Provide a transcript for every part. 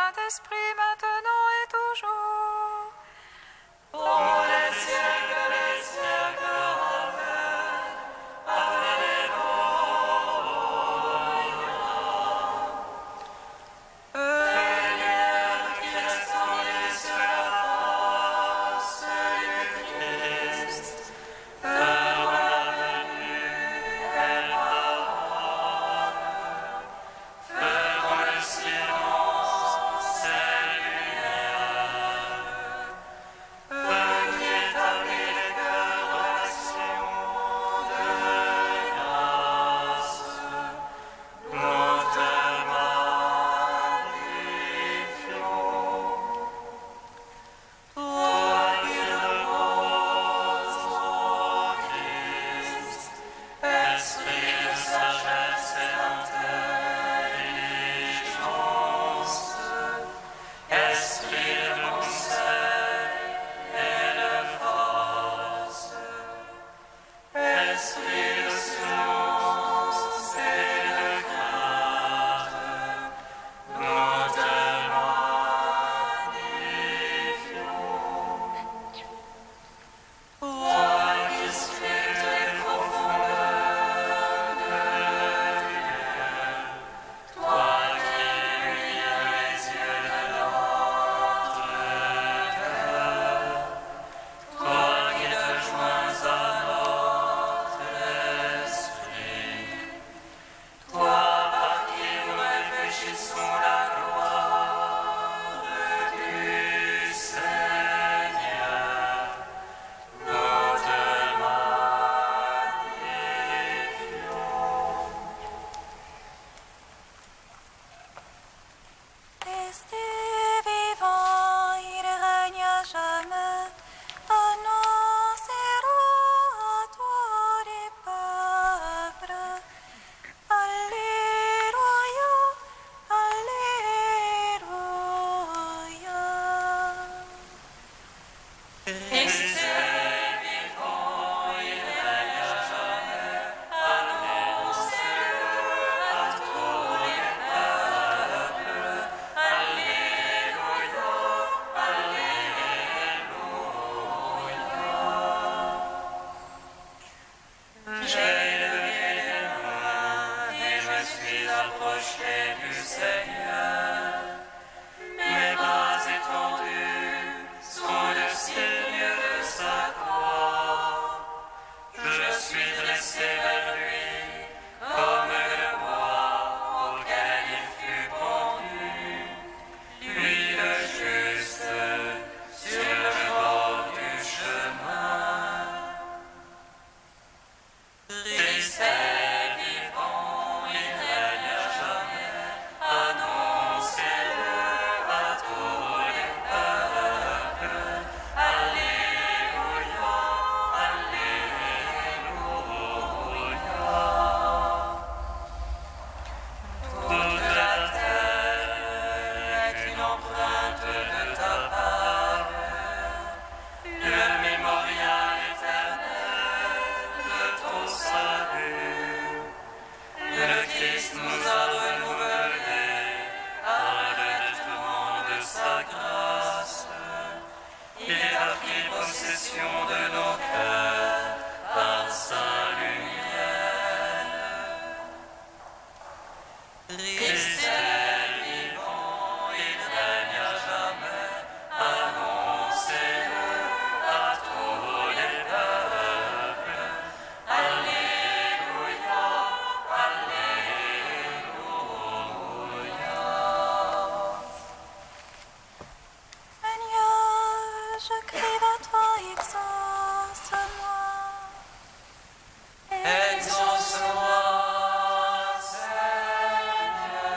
Saint-Esprit, maintenant et toujours. Pour les siècles des siècles. Amen. Alléluia. Prière qui resplendit sur la face du Christ. Heureux la venue et la parole. Faisons le silence et lumière. Eux qui établit les cœurs dans l'action de grâce, nous te magnifions. Toi qui reposes en Christ, esprit de sagesse et d'intelligence, esprit de conseil et de force, esprit de science et de crainte, nous te magnifions. Toi qui scrutes les profondeurs de Dieu, toi qui illumines les yeux de notre cœur, toi qui te joins à notre esprit, toi par qui nous réfléchissons la gloire du Seigneur, nous te magnifions. Christ est vivant, il règne à jamais. Annoncez-le à tous les peuples. Alléluia, Alléluia. Christ est vivant, il règne à jamais. Annoncez-le à tous les peuples. Alléluia, Alléluia. J'ai élevé les mains et je suis approché du Seigneur. Mes bras étendus sont le signe de sa croix. Je suis dressé vers lui comme le bois auquel il fut pendu. Lui le juste sur le bord du chemin. Christ est vivant, il règne à jamais. Annoncez-le à tous les peuples. Alléluia, Alléluia. Toute la terre est une empreinte de ta parole, le mémorial éternel de ton salut. Le Christ nous a renouvelés par le vêtement de sa grâce. Il a pris possession de nos cœurs par sa lumière. Christ est vivant, il règne à jamais. Annoncez-le à tous les peuples. Alléluia, Alléluia. Seigneur, je crie à toi, exauce-moi. Exauce-moi, Seigneur.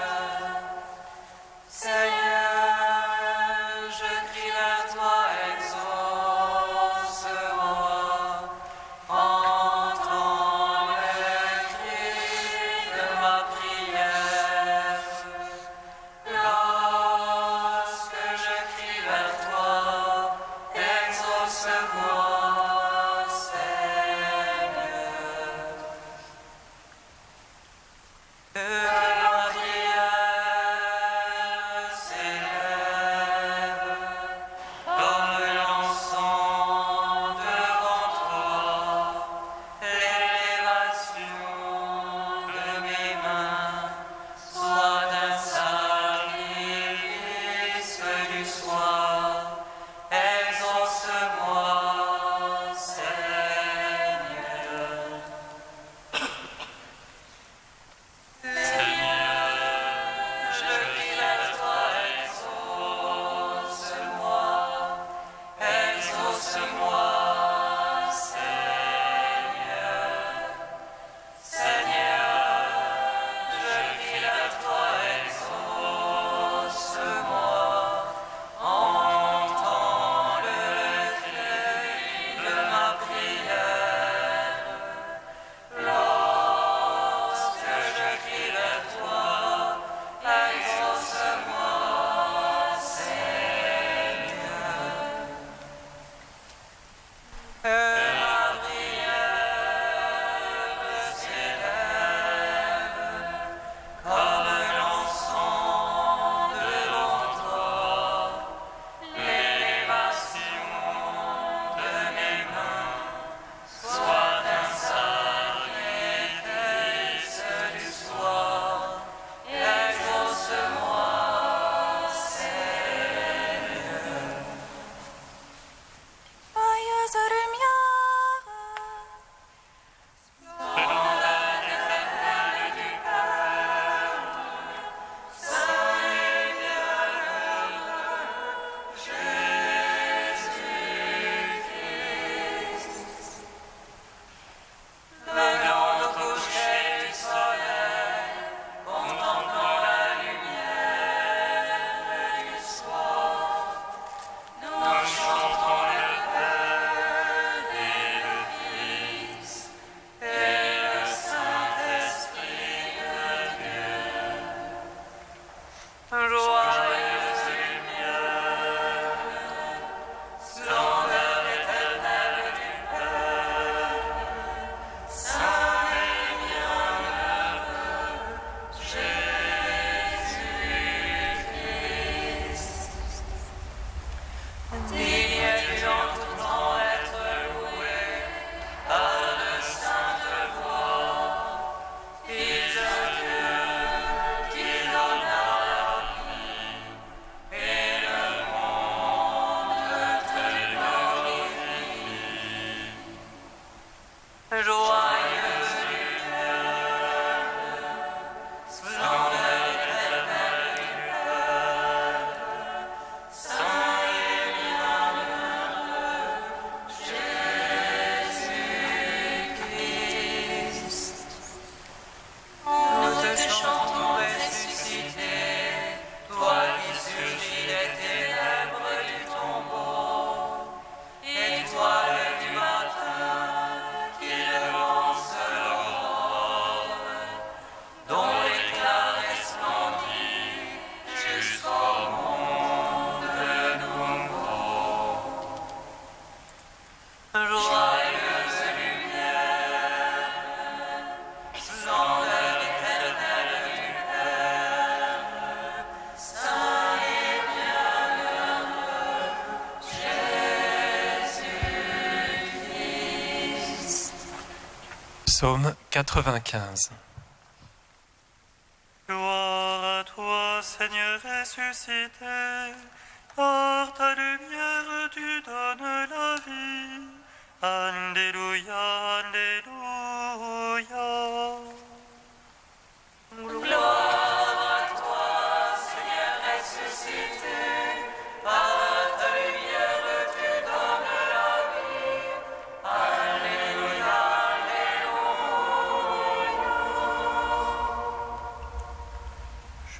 Psaume 95. Gloire à toi, Seigneur ressuscité, par ta lumière tu donnes la vie. Alléluia, Alléluia. Gloire à toi, Seigneur ressuscité, par ta lumière tu donnes la vie. Alléluia, Alléluia.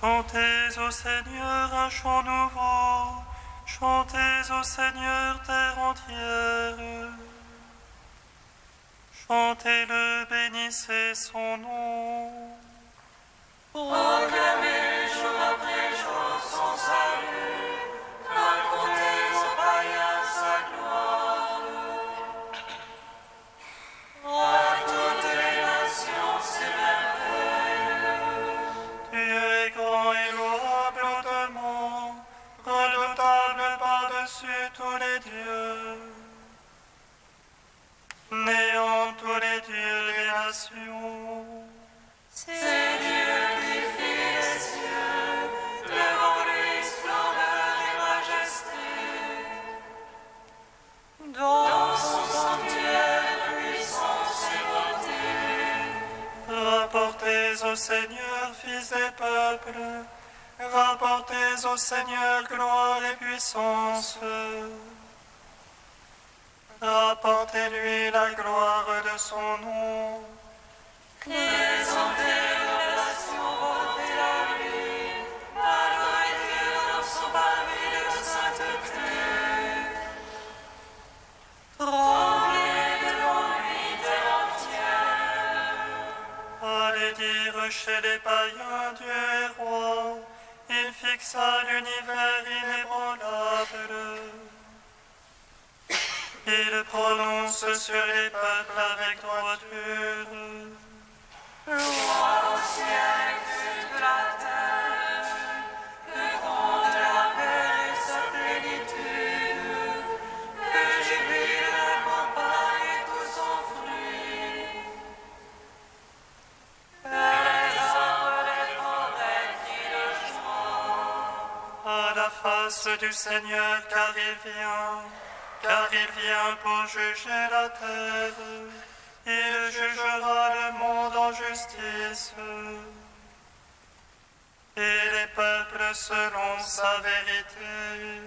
Chantez au Seigneur un chant nouveau, chantez au Seigneur terre entière. Chantez-le, bénissez son nom. Proclamez jour après jour son salut, racontez aux païens sa gloire. À toutes les nations ses merveilles. Tu es grand et louable hautement, redoutable par-dessus tous les dieux. Néant tous les dieux des nations. C'est Dieu qui fit les cieux, devant lui splendeur et majesté. Dans son sanctuaire, puissance et beauté. Rapportez au Seigneur, fils des peuples, rapportez au Seigneur gloire et puissance. Rapportez-lui la gloire de son nom. Présentez l'oblation, portez à lui, la nourriture dans son parvis de sainteté. Tremblez devant lui, terre entière. Allez dire chez les païens, Dieu est roi, il fixa l'univers inébranlable. Il prononce sur les peuples avec droiture. Loi au siècle de la terre, que gronde la paix et sa plénitude, que jubile la campagne et tout son fruit. Que les arbres des forêts crient le joie. À la face du Seigneur, car il vient pour juger la terre. Il jugera le monde en justice et les peuples selon sa vérité.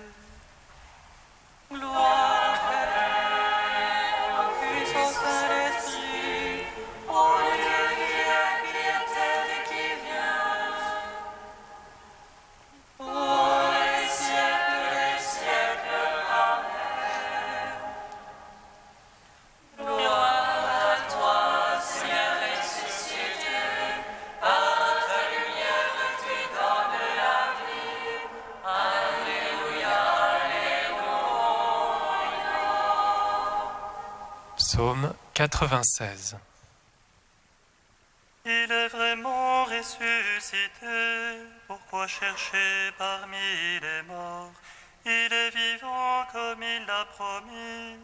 Gloire au Père, au Fils, au Saint-Esprit, au Dieu qui est, qui était et qui vient, pour les siècles des siècles. Amen. Gloire à toi, Seigneur ressuscité, par ta lumière tu donnes la vie. Alléluia, Alléluia. Psaume 96. Il est vraiment ressuscité, pourquoi chercher parmi les morts? Il est vivant comme il l'a promis.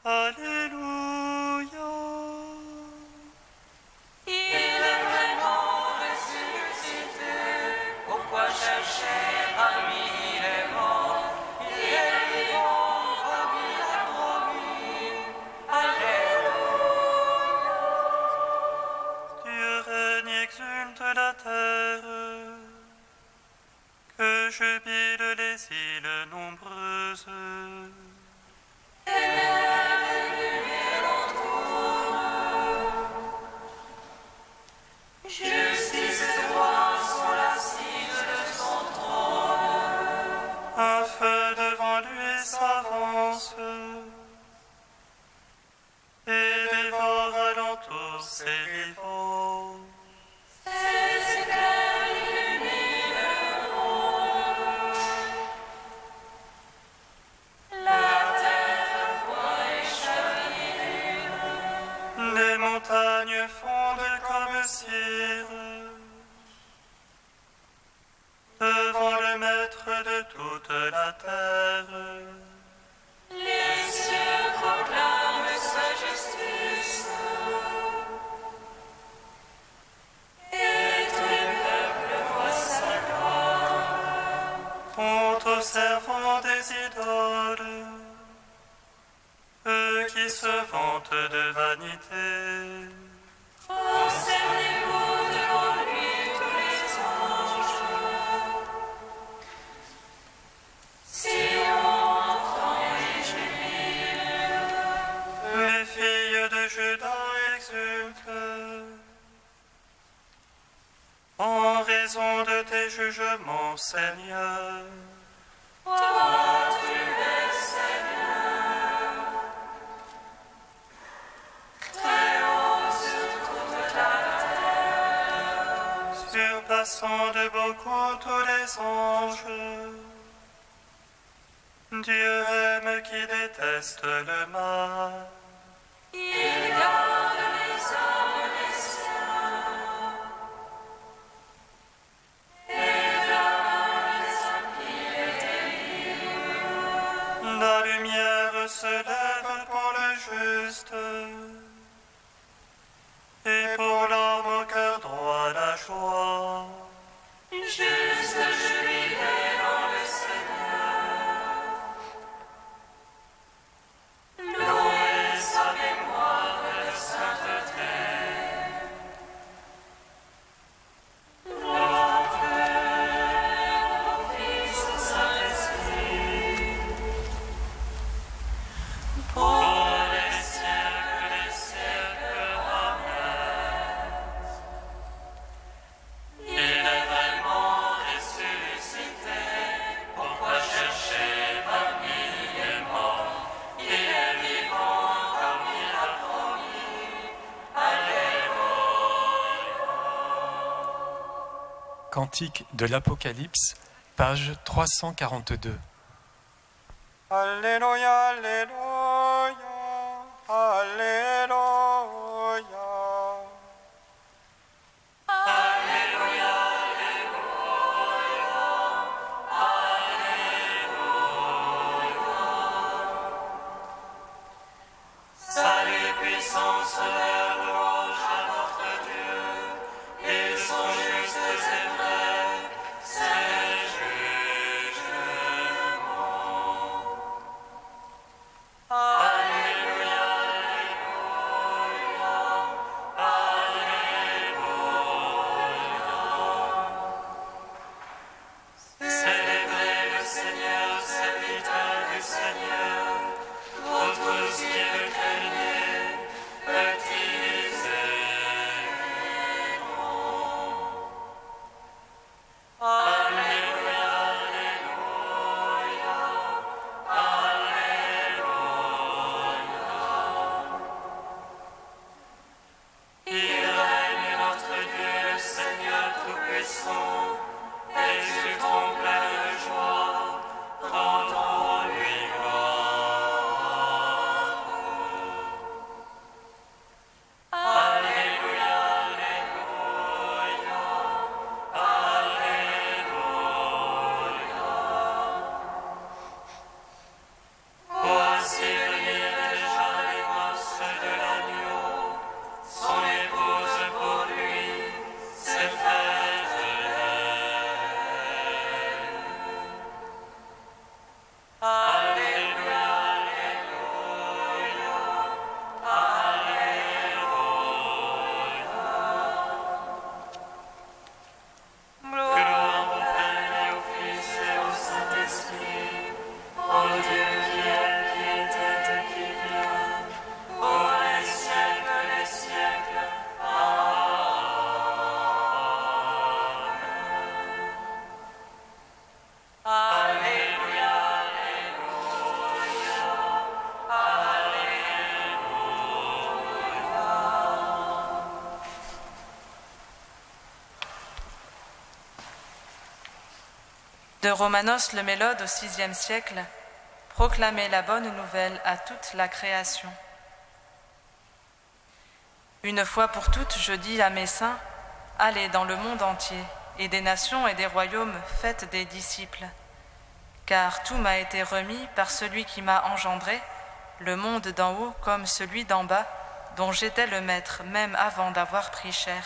Alléluia. Il est vraiment ressuscité, pourquoi chercher parmi les morts? Il est vivant comme il a promis. Alléluia. Dieu règne, exulte la terre, que jubilent les îles nombreuses. Justice et droit sont l'assise de son trône. Un feu devant lui s'avance et dévore alentour ses rivaux. Ses éclairs illuminent le monde. La terre voit et chavire. Les montagnes fondent comme cire devant le maître de toute la terre. Les cieux proclament sa justice. sont observants des idoles, eux qui se vantent de vanité. Prosternez-vous devant lui, tous les anges. Si on entend les gémir, Les filles de Judas exultent en raison de tes jugements, Seigneur. toi tu es Seigneur, très haut sur toute la terre. Surpassant de beaucoup tous les anges, Dieu aime qui déteste le mal. Il garde les hommes des siens, et de la main des impies les délivre. La lumière se lève pour le juste, et pour l'homme au cœur droit la joie. Juste jubilé dans le Seigneur, louez sa mémoire de sainteté. Gloire au Père, au Fils, au Saint-Esprit, pour les siècles des siècles. Amen. Il est vraiment ressuscité. Pourquoi chercher parmi les morts? Il est vivant comme il a promis. Alléluia. Cantique de l'Apocalypse, page 342. Alléluia, Alléluia, Alléluia. Alléluia, salut, puissance, louange à notre Dieu. Ils sont justes et vrais, ses jugements. Alléluia, célébrez le Seigneur, serviteur du Seigneur, vous tous qui le craignez, petits et grands. Alléluia, Alléluia, Alléluia. Il règne notre Dieu, le Seigneur Tout-Puissant, exultons plein de joie, rendons-lui gloire. Alléluia, Alléluia, Alléluia. Voici venir déjà les noces de l'agneau, son épouse pour lui, c'est fête Alléluia, Alléluia, Alléluia. Gloire au Père et au Fils et au Saint-Esprit, au Dieu qui est, qui était et qui vient, pour les siècles des siècles. Amen. Alléluia, Alléluia, Alléluia. De Romanos le Mélode au VIe siècle, proclamer la bonne nouvelle à toute la création. Une fois pour toutes, je dis à mes saints, allez dans le monde entier, et des nations et des royaumes faites des disciples. Car tout m'a été remis par celui qui m'a engendré, le monde d'en haut comme celui d'en bas, dont j'étais le maître même avant d'avoir pris chair.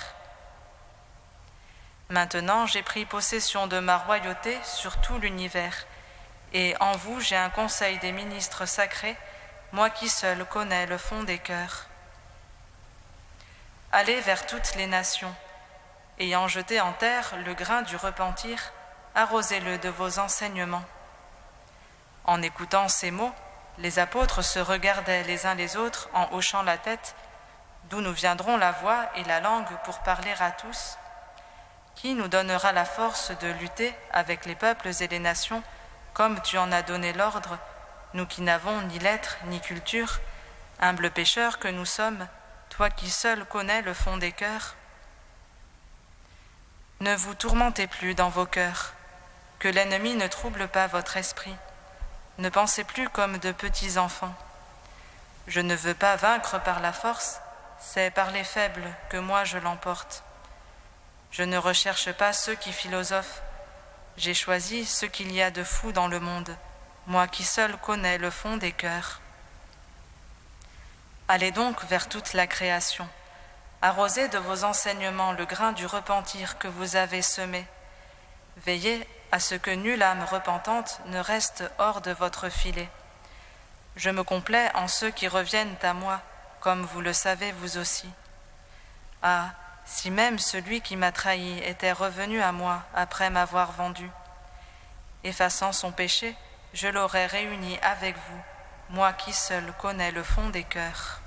Maintenant j'ai pris possession de ma royauté sur tout l'univers, et en vous j'ai un conseil des ministres sacrés, moi qui seul connais le fond des cœurs. Allez vers toutes les nations, ayant jeté en terre le grain du repentir, arrosez-le de vos enseignements. En écoutant ces mots, les apôtres se regardaient les uns les autres en hochant la tête. D'où nous viendront la voix et la langue pour parler à tous? Qui nous donnera la force de lutter avec les peuples et les nations, comme tu en as donné l'ordre, nous qui n'avons ni lettres ni culture, humbles pécheurs que nous sommes, toi qui seul connais le fond des cœurs? Ne vous tourmentez plus dans vos cœurs, que l'ennemi ne trouble pas votre esprit. Ne pensez plus comme de petits enfants. Je ne veux pas vaincre par la force, c'est par les faibles que moi je l'emporte. Je ne recherche pas ceux qui philosophent, j'ai choisi ce qu'il y a de fou dans le monde, moi qui seul connais le fond des cœurs. Allez donc vers toute la création, arrosez de vos enseignements le grain du repentir que vous avez semé. Veillez à ce que nulle âme repentante ne reste hors de votre filet. Je me complais en ceux qui reviennent à moi, comme vous le savez vous aussi. Ah, si même celui qui m'a trahi était revenu à moi après m'avoir vendu. Effaçant son péché, je l'aurais réuni avec vous, moi qui seul connais le fond des cœurs.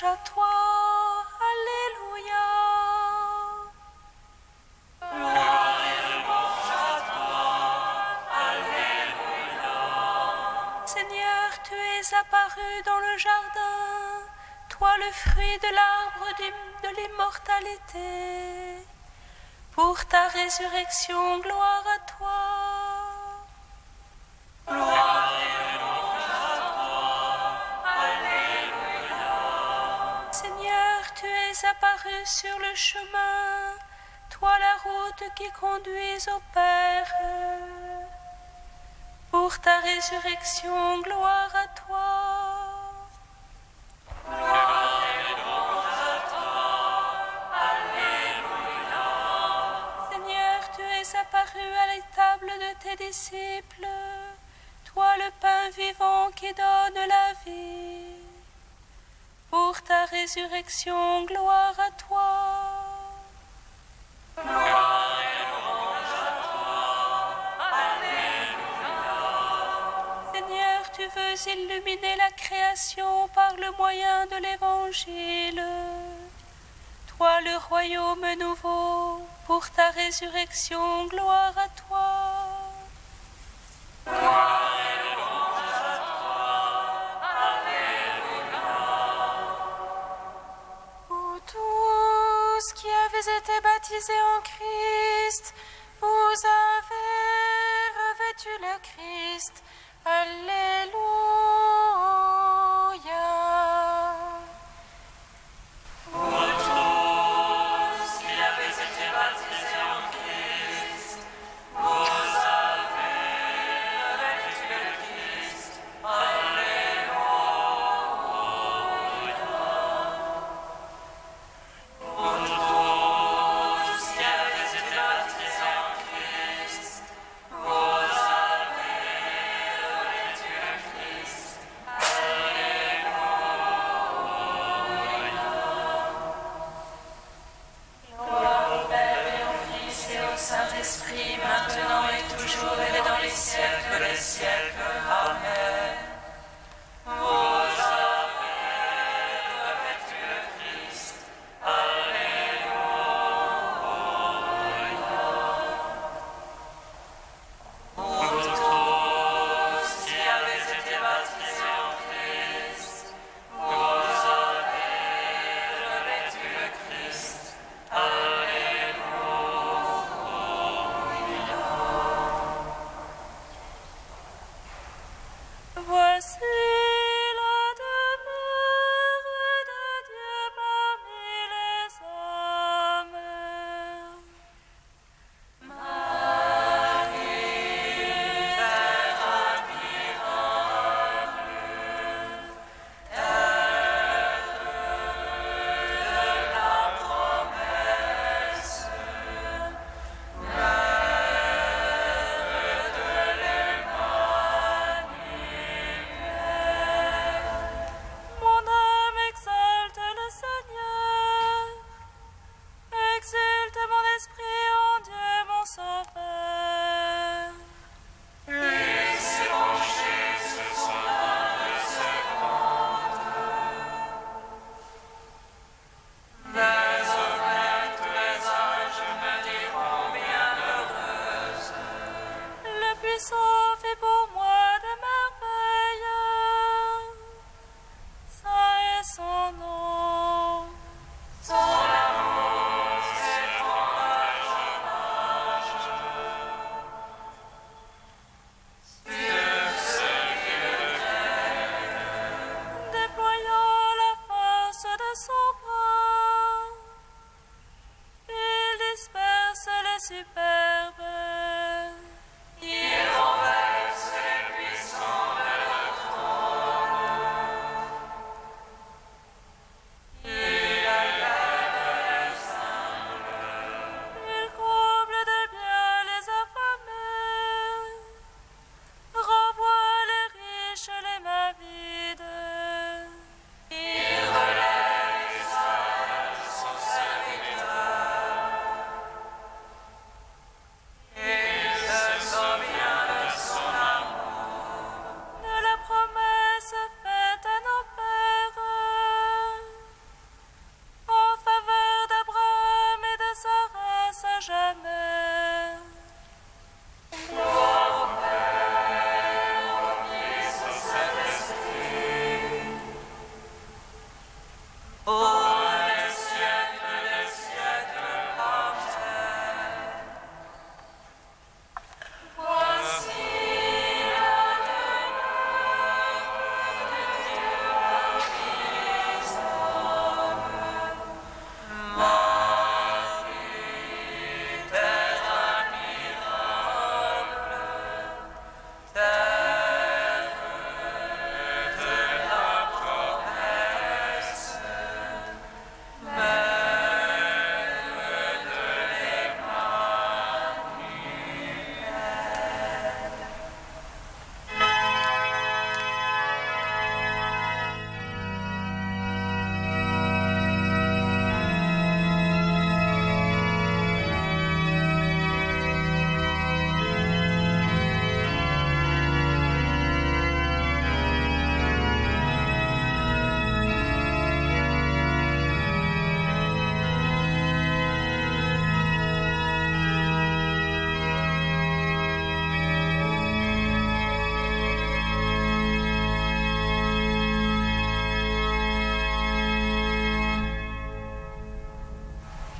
à toi, Alléluia. Gloire et louange à toi, Alléluia. Seigneur, tu es apparu dans le jardin, toi le fruit de l'arbre de l'immortalité. Pour ta résurrection, gloire à toi. Gloire et louange à toi, Alléluia. sur le chemin, toi la route qui conduis au Père. Pour ta résurrection, gloire à toi. Gloire et louange à toi. Alléluia. Seigneur, tu es apparu à la table de tes disciples, toi le pain vivant qui donne la vie. Pour ta résurrection, gloire à toi. Gloire et louange à toi. Alléluia. Seigneur, tu veux illuminer la création par le moyen de l'Évangile. Toi le royaume nouveau, pour ta résurrection, gloire à toi. Gloire et louange à toi. Alléluia. Vous tous qui avez été baptisés en Christ, vous avez revêtu le Christ. Alléluia. Vous tous qui avez été baptisés en Christ, vous avez revêtu le Christ. Alléluia. Vous tous qui avez été baptisés en Christ, vous avez revêtu le Christ.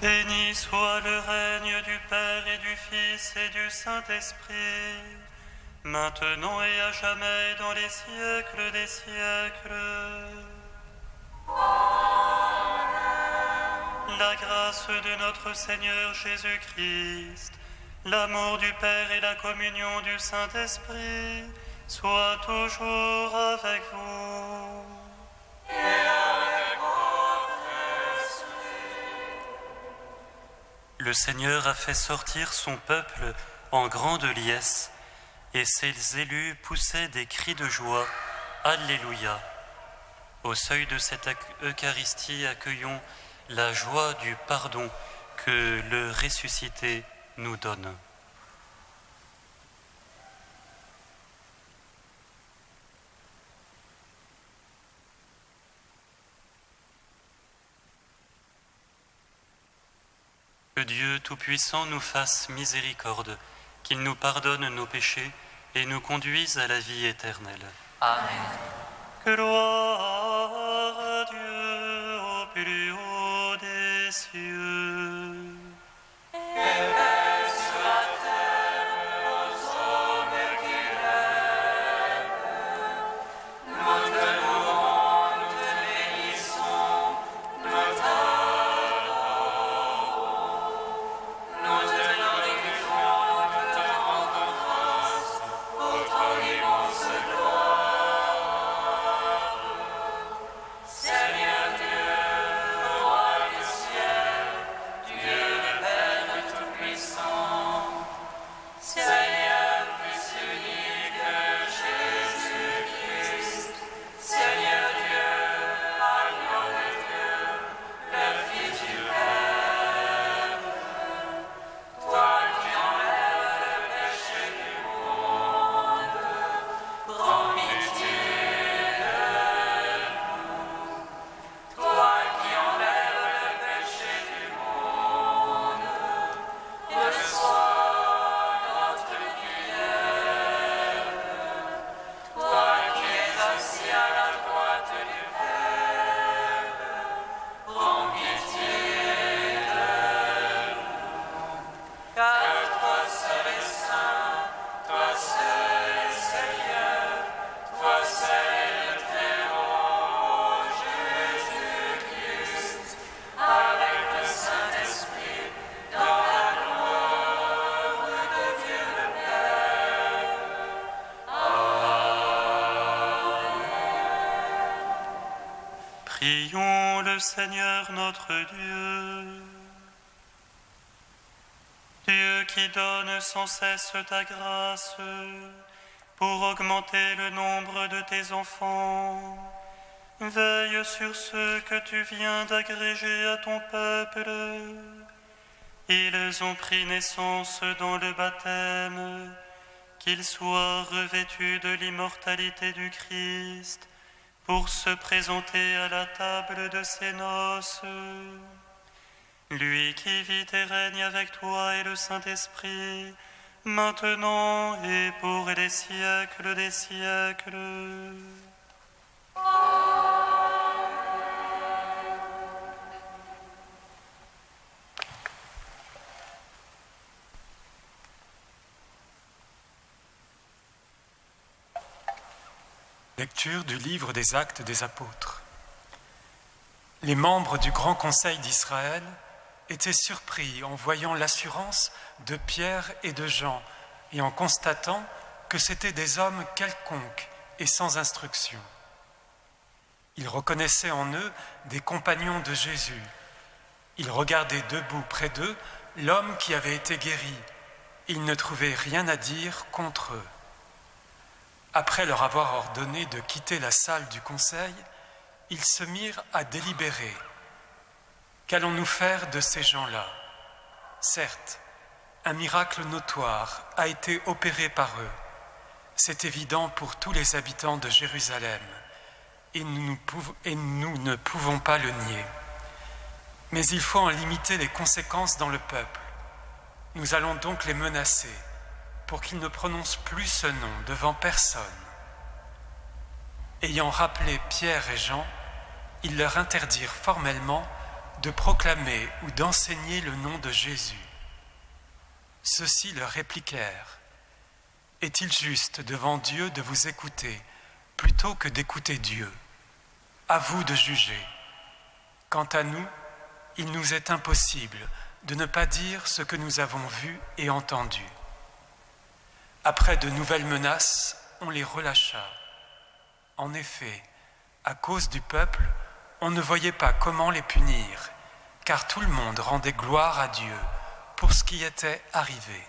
Béni soit le règne du Père et du Fils et du Saint-Esprit, maintenant et à jamais dans les siècles des siècles. La grâce de notre Seigneur Jésus-Christ, l'amour du Père et la communion du Saint-Esprit soient toujours avec vous. Le Seigneur a fait sortir son peuple en grande liesse, et ses élus poussaient des cris de joie. Alléluia. Au seuil de cette Eucharistie, accueillons la joie du pardon que le ressuscité nous donne. Que Dieu Tout-Puissant nous fasse miséricorde, qu'il nous pardonne nos péchés et nous conduise à la vie éternelle. Amen. Gloire à Dieu au plus haut des cieux. Prions le Seigneur notre Dieu. Dieu qui donne sans cesse ta grâce pour augmenter le nombre de tes enfants, veille sur ceux que tu viens d'agréger à ton peuple. Ils ont pris naissance dans le baptême, qu'ils soient revêtus de l'immortalité du Christ, pour se présenter à la table de ses noces. Lui qui vit et règne avec toi et le Saint-Esprit, maintenant et pour les siècles des siècles. Lecture du livre des Actes des Apôtres. Les membres du Grand Conseil d'Israël étaient surpris en voyant l'assurance de Pierre et de Jean et en constatant que c'étaient des hommes quelconques et sans instruction. Ils reconnaissaient en eux des compagnons de Jésus. Ils regardaient debout près d'eux l'homme qui avait été guéri. Ils ne trouvaient rien à dire contre eux. Après leur avoir ordonné de quitter la salle du conseil, ils se mirent à délibérer. Qu'allons-nous faire de ces gens-là? Certes, un miracle notoire a été opéré par eux. C'est évident pour tous les habitants de Jérusalem, et nous ne pouvons pas le nier. Mais il faut en limiter les conséquences dans le peuple. Nous allons donc les menacer, pour qu'ils ne prononcent plus ce nom devant personne. Ayant rappelé Pierre et Jean, ils leur interdirent formellement de proclamer ou d'enseigner le nom de Jésus. Ceux-ci leur répliquèrent : est-il juste devant Dieu de vous écouter plutôt que d'écouter Dieu ? À vous de juger. Quant à nous, il nous est impossible de ne pas dire ce que nous avons vu et entendu. Après de nouvelles menaces, on les relâcha. En effet, à cause du peuple, on ne voyait pas comment les punir, car tout le monde rendait gloire à Dieu pour ce qui était arrivé.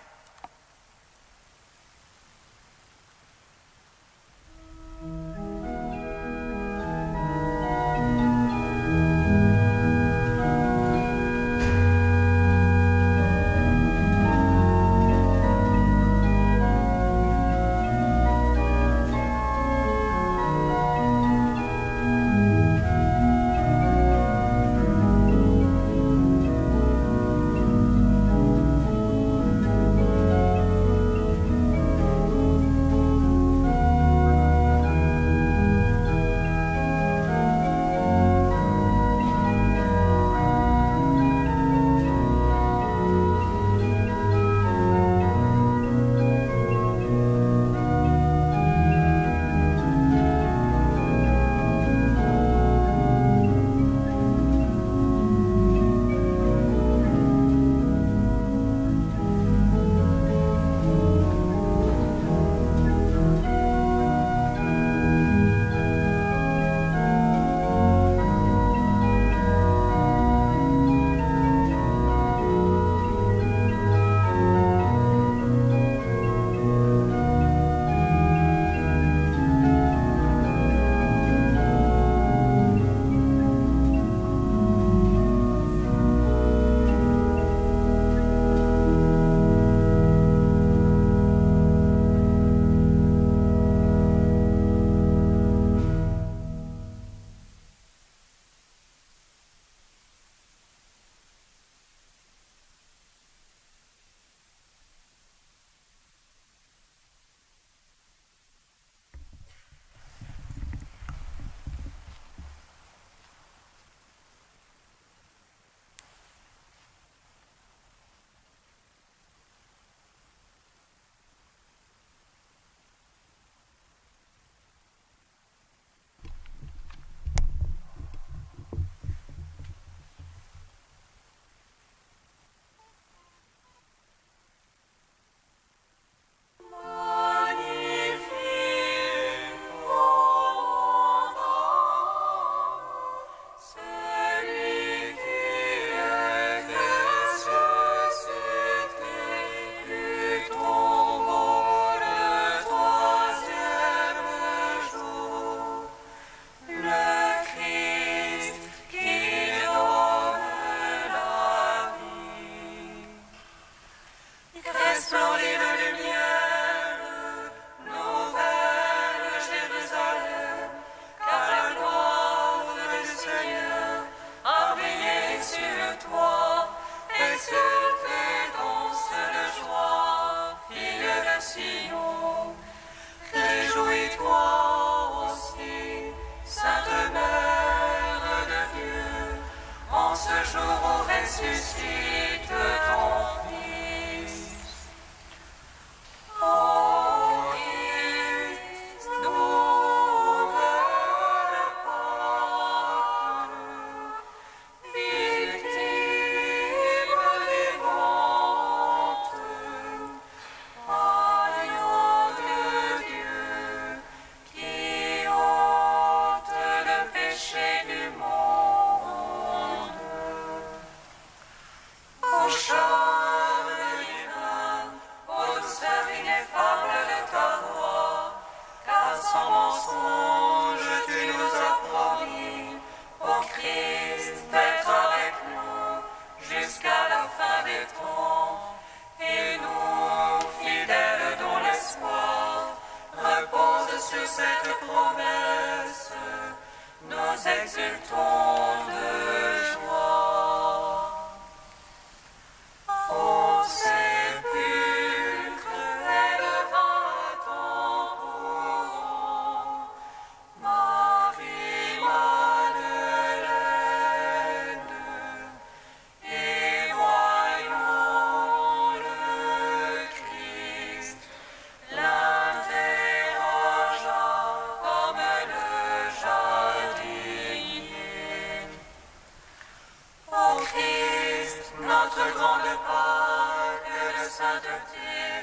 Dieu,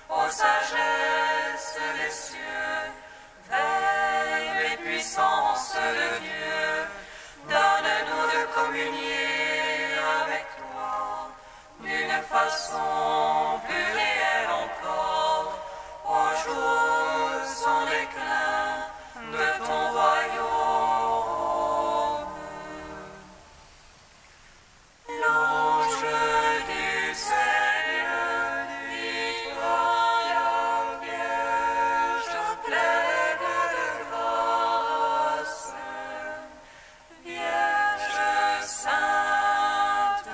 ô sagesse des cieux, veille les puissances de Dieu, donne-nous de communier avec toi d'une façon plus réelle encore, au jour sans déclin de ton royaume. L'ange du Seigneur dit à la Vierge pleine de grâce, Vierge sainte,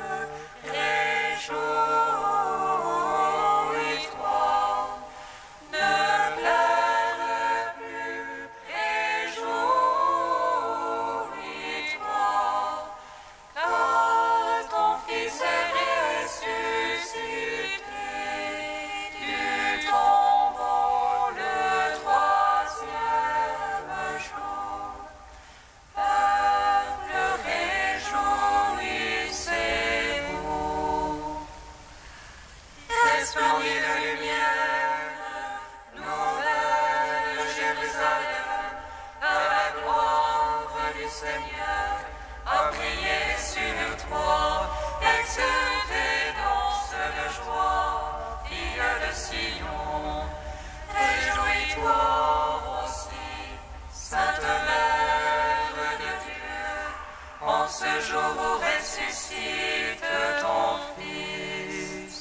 réjouis-toi, ne pleure plus, réjouis-toi, car ton Fils est ressuscité du tombeau le troisième jour. Peuple, réjouissez-vous. Resplendit de lumière, nouvelle Jérusalem, à la gloire du Seigneur, a brillé sur toi, exultez, danse de joie, fille de Sion. Réjouis-toi aussi, Sainte Mère de Dieu, en ce jour où ressuscite ton Fils.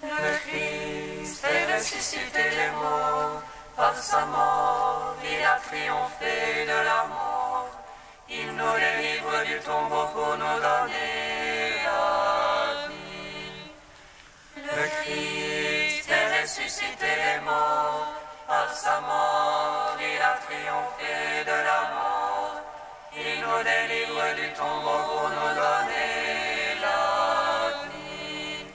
Le Christ est ressuscité des morts, par sa mort, il a triomphé de la mort. Il nous délivre du tombeau pour nous donner la vie. Le Christ est ressuscité des morts, par sa mort, il a triomphé de la mort. Il nous délivre du tombeau pour nous donner la vie.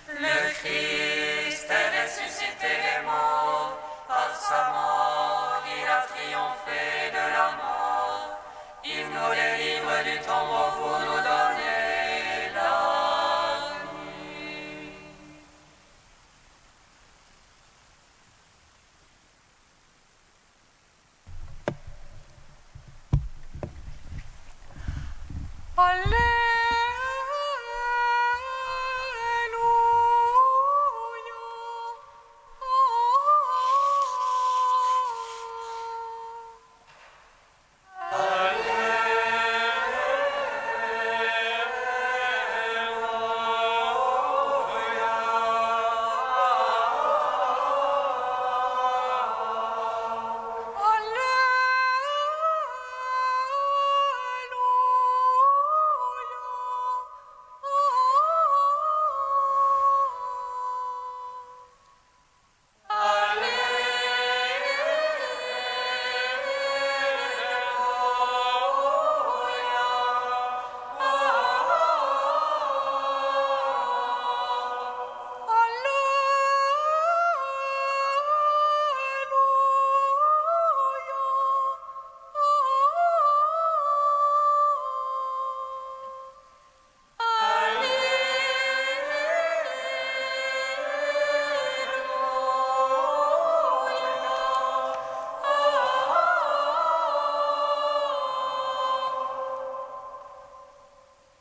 Le Christ est ressuscité des morts, par sa mort, il a triomphé de la mort. Il nous délivre du tombeau pour nous donner la vie.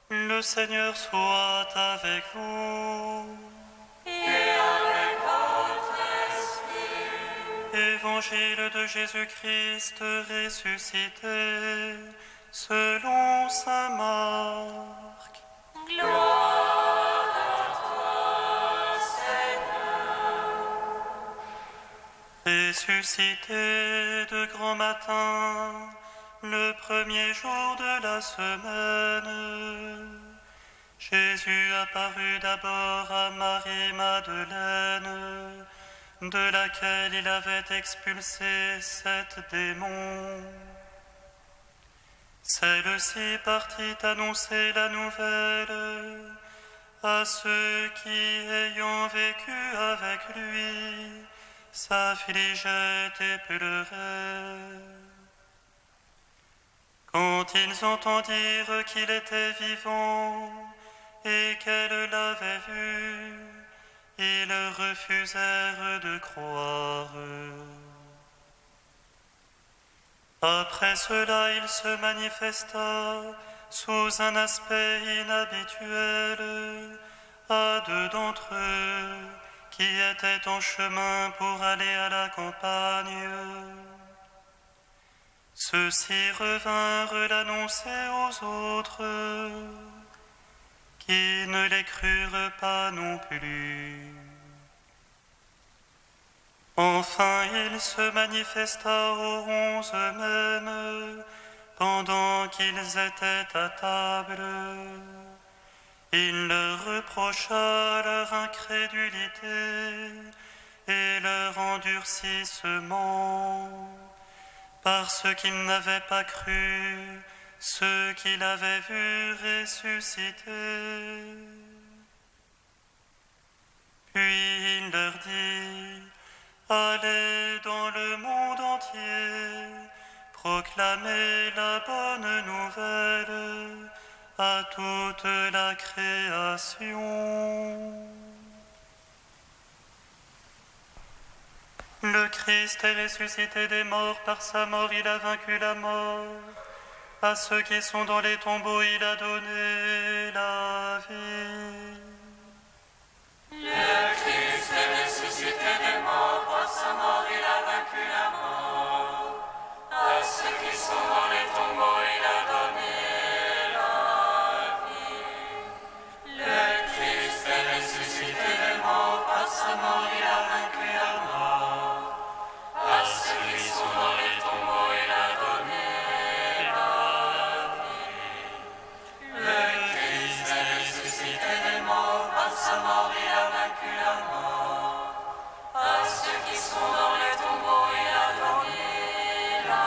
Le Seigneur soit avec vous. Et avec votre esprit. Évangile de Jésus-Christ ressuscité, selon saint Marc. Gloire à toi, Seigneur. Ressuscité de grand matin, le premier jour de la semaine, Jésus apparut d'abord à Marie-Madeleine, de laquelle il avait expulsé 7 démons. Celle-ci partit annoncer la nouvelle à ceux qui, ayant vécu avec lui, s'affligeaient et pleuraient. Quand ils entendirent qu'il était vivant et qu'elle l'avait vu, ils refusèrent de croire. Après cela, il se manifesta sous un aspect inhabituel à deux d'entre eux qui étaient en chemin pour aller à la campagne. Ceux-ci revinrent l'annoncer aux autres, qui ne les crurent pas non plus. Enfin, il se manifesta aux 11 eux-mêmes, pendant qu'ils étaient à table. Il leur reprocha leur incrédulité et leur endurcissement, parce qu'ils n'avaient pas cru ceux qu'il avait vus ressusciter. Puis il leur dit: allez dans le monde entier, proclamez la bonne nouvelle à toute la création. Le Christ est ressuscité des morts, par sa mort il a vaincu la mort. À ceux qui sont dans les tombeaux, il a donné la vie. Le Christ est ressuscité des morts, par sa mort il a vaincu la mort. À ceux qui sont dans les tombeaux, il a donné la vie. Le Christ est ressuscité des morts, par sa mort il a vaincu la mort. À ceux qui sont dans les tombeaux, il a donné la vie. Le Christ est ressuscité des morts, par sa mort il a vaincu la mort. À ceux qui sont dans les tombeaux, il a donné la vie.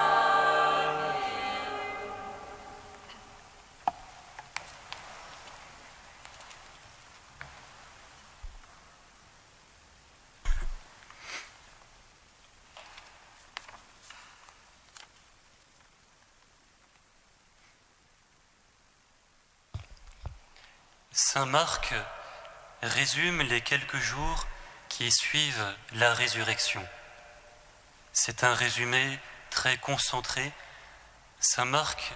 Saint Marc résume les quelques jours qui suivent la résurrection. C'est un résumé très concentré. Saint Marc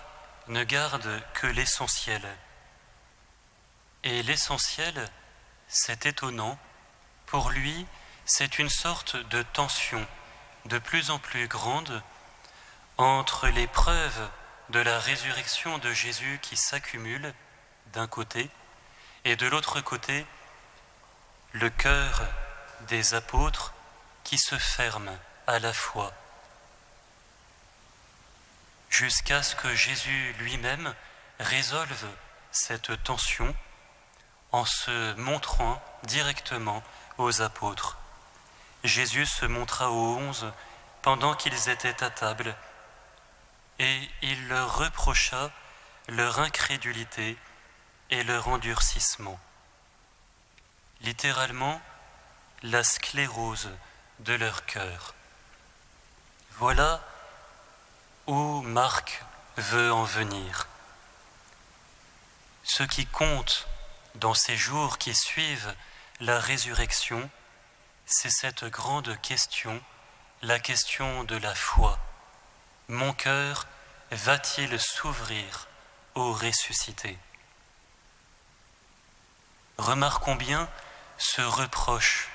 ne garde que l'essentiel. Et l'essentiel, c'est étonnant. Pour lui, c'est une sorte de tension de plus en plus grande entre les preuves de la résurrection de Jésus qui s'accumulent d'un côté, et de l'autre côté, le cœur des apôtres qui se ferme à la foi, jusqu'à ce que Jésus lui-même résolve cette tension en se montrant directement aux apôtres. Jésus se montra aux 11 pendant qu'ils étaient à table, et il leur reprocha leur incrédulité et leur endurcissement. Littéralement, la sclérose de leur cœur. Voilà où Marc veut en venir. Ce qui compte dans ces jours qui suivent la résurrection, c'est cette grande question, la question de la foi. Mon cœur va-t-il s'ouvrir au ressuscité ? Remarquons bien ce reproche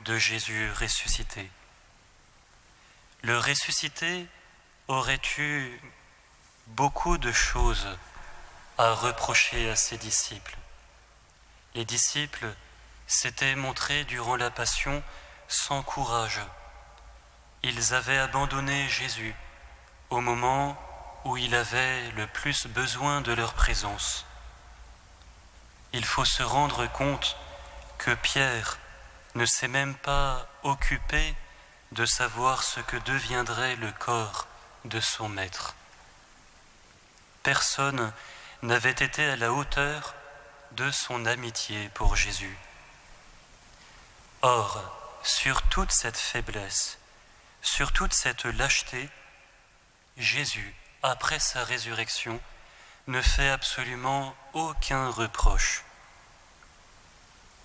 de Jésus ressuscité. Le ressuscité aurait eu beaucoup de choses à reprocher à ses disciples. Les disciples s'étaient montrés durant la Passion sans courage. Ils avaient abandonné Jésus au moment où il avait le plus besoin de leur présence. Il faut se rendre compte que Pierre ne s'est même pas occupé de savoir ce que deviendrait le corps de son maître. Personne n'avait été à la hauteur de son amitié pour Jésus. Or, sur toute cette faiblesse, sur toute cette lâcheté, Jésus, après sa résurrection, ne fait absolument aucun reproche.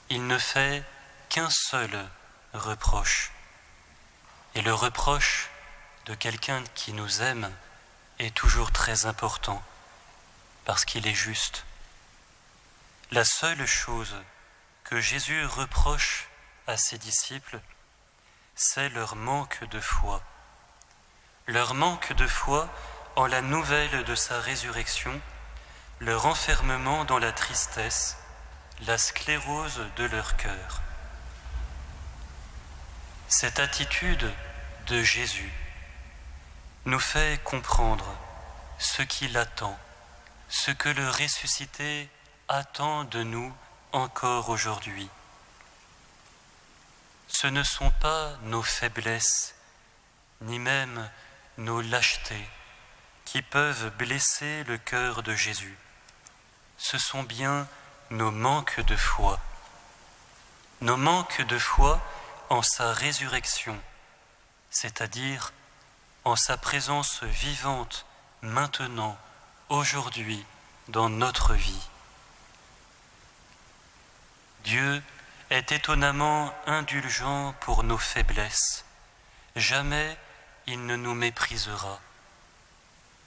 Il ne fait qu'un seul reproche. Et le reproche de quelqu'un qui nous aime est toujours très important, parce qu'il est juste. La seule chose que Jésus reproche à ses disciples, c'est leur manque de foi. Leur manque de foi en la nouvelle de sa résurrection, leur enfermement dans la tristesse, la sclérose de leur cœur. Cette attitude de Jésus nous fait comprendre ce qu'il attend, ce que le ressuscité attend de nous encore aujourd'hui. Ce ne sont pas nos faiblesses, ni même nos lâchetés qui peuvent blesser le cœur de Jésus. Ce sont bien nos manques de foi. Nos manques de foi en sa résurrection, c'est-à-dire en sa présence vivante maintenant, aujourd'hui, dans notre vie. Dieu est étonnamment indulgent pour nos faiblesses. Jamais il ne nous méprisera.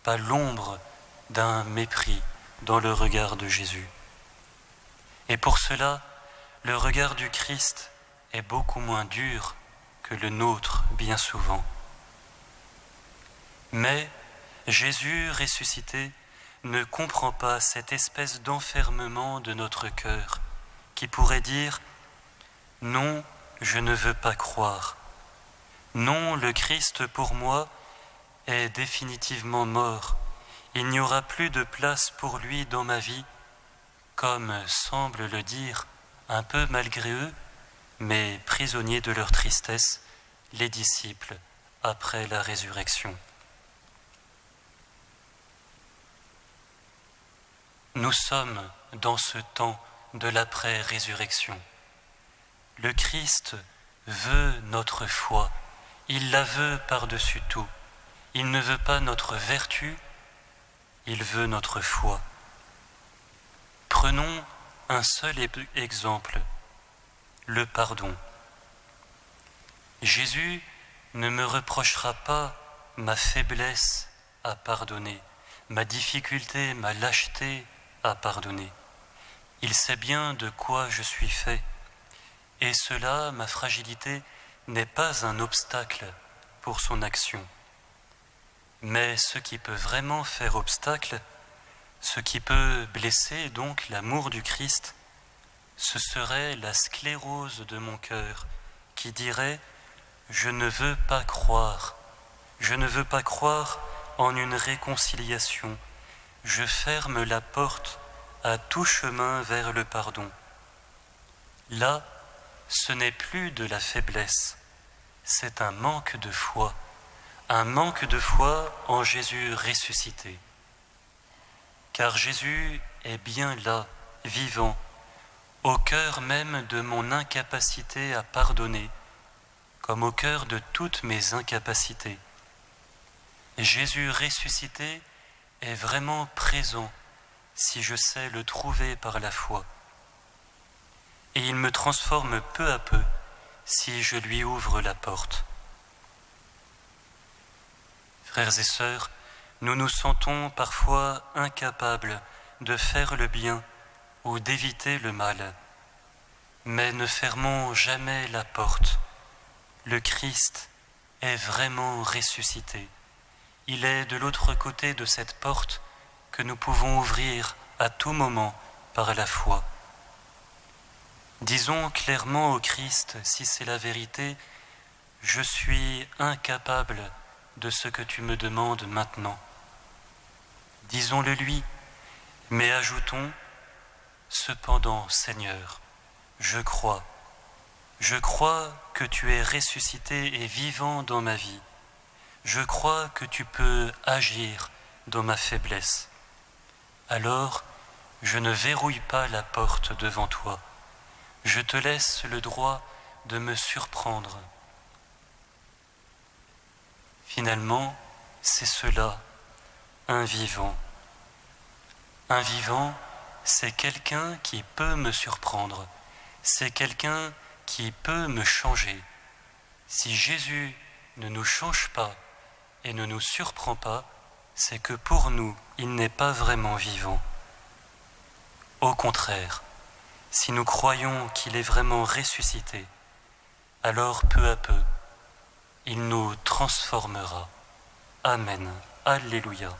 Pas l'ombre d'un mépris dans le regard de Jésus. Et pour cela, le regard du Christ est beaucoup moins dur que le nôtre bien souvent. Mais Jésus ressuscité ne comprend pas cette espèce d'enfermement de notre cœur qui pourrait dire « Non, je ne veux pas croire. Non, le Christ pour moi est définitivement mort. Il n'y aura plus de place pour lui dans ma vie, comme semblent le dire, un peu malgré eux, mais prisonniers de leur tristesse, les disciples après la résurrection. » Nous sommes dans ce temps de l'après-résurrection. Le Christ veut notre foi, il la veut par-dessus tout. Il ne veut pas notre vertu, il veut notre foi. Prenons un seul exemple, le pardon. Jésus ne me reprochera pas ma faiblesse à pardonner, ma difficulté, ma lâcheté à pardonner. Il sait bien de quoi je suis fait, et cela, ma fragilité, n'est pas un obstacle pour son action. Mais ce qui peut vraiment faire obstacle, ce qui peut blesser donc l'amour du Christ, ce serait la sclérose de mon cœur qui dirait « Je ne veux pas croire, je ne veux pas croire en une réconciliation, je ferme la porte à tout chemin vers le pardon. » Là, ce n'est plus de la faiblesse, c'est un manque de foi en Jésus ressuscité. Car Jésus est bien là, vivant, au cœur même de mon incapacité à pardonner, comme au cœur de toutes mes incapacités. Jésus ressuscité est vraiment présent si je sais le trouver par la foi. Et il me transforme peu à peu si je lui ouvre la porte. Frères et sœurs, nous nous sentons parfois incapables de faire le bien ou d'éviter le mal. Mais ne fermons jamais la porte. Le Christ est vraiment ressuscité. Il est de l'autre côté de cette porte que nous pouvons ouvrir à tout moment par la foi. Disons clairement au Christ, si c'est la vérité, « Je suis incapable de ce que tu me demandes maintenant. » Disons-le lui, mais ajoutons « Cependant, Seigneur, je crois que tu es ressuscité et vivant dans ma vie. Je crois que tu peux agir dans ma faiblesse. Alors, je ne verrouille pas la porte devant toi. Je te laisse le droit de me surprendre. » Finalement, c'est cela, un vivant. Un vivant, c'est quelqu'un qui peut me surprendre. C'est quelqu'un qui peut me changer. Si Jésus ne nous change pas et ne nous surprend pas, c'est que pour nous, il n'est pas vraiment vivant. Au contraire, si nous croyons qu'il est vraiment ressuscité, alors peu à peu, il nous transformera. Amen. Alléluia.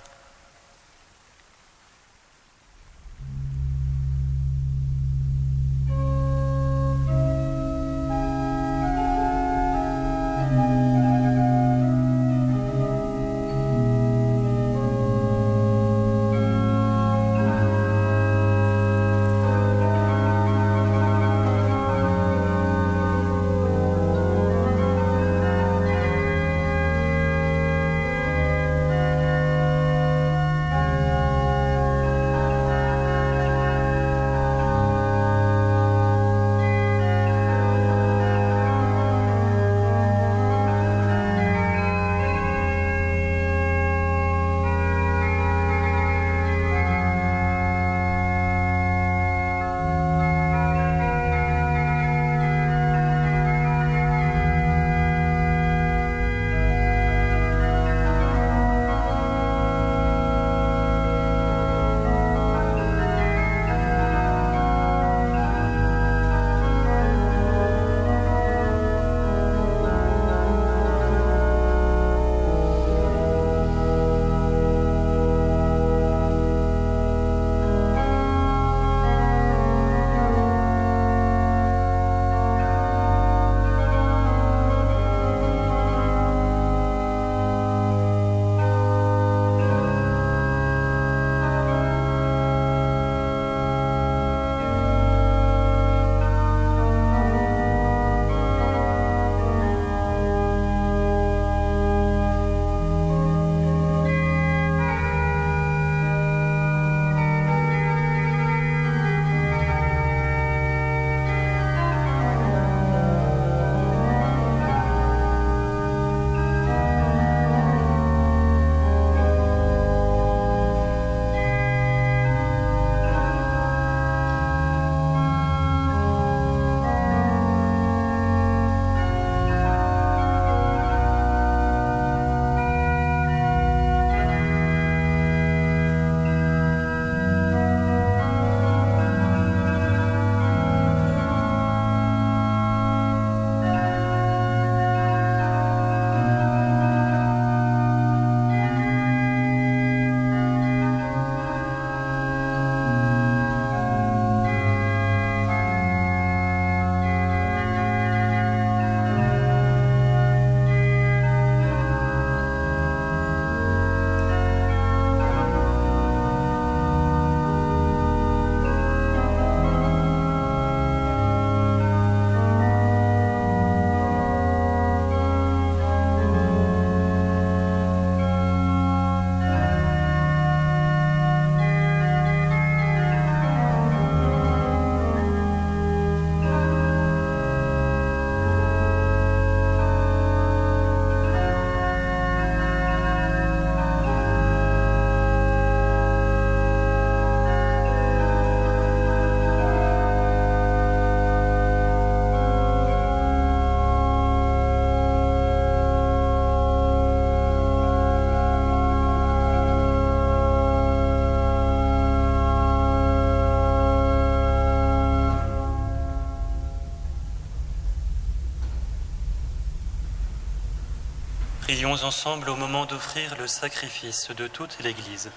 Prions ensemble au moment d'offrir le sacrifice de toute l'Église.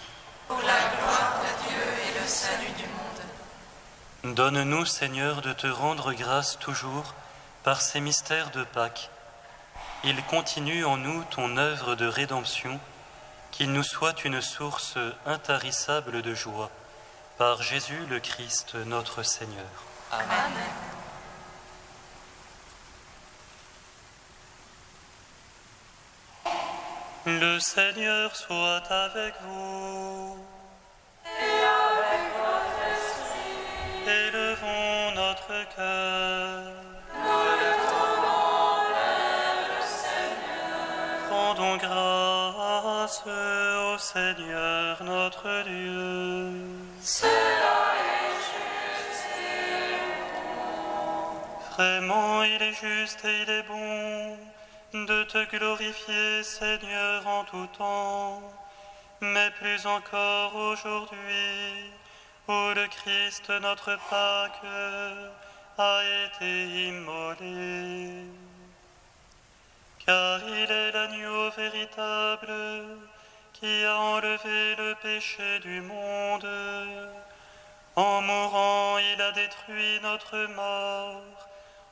Pour la gloire de Dieu et le salut du monde. Donne-nous, Seigneur, de te rendre grâce toujours par ces mystères de Pâques. Il continue en nous ton œuvre de rédemption, qu'il nous soit une source intarissable de joie. Par Jésus le Christ, notre Seigneur. Amen. Le Seigneur soit avec vous. Et avec votre esprit, Élevons notre cœur. nous le tournons vers le Seigneur. Rendons grâce au Seigneur notre Dieu. Cela est juste et bon. Vraiment, il est juste et il est bon de te glorifier, Seigneur, en tout temps, mais plus encore aujourd'hui, où le Christ, notre Pâque, a été immolé. Car il est l'agneau véritable qui a enlevé le péché du monde. En mourant, il a détruit notre mort.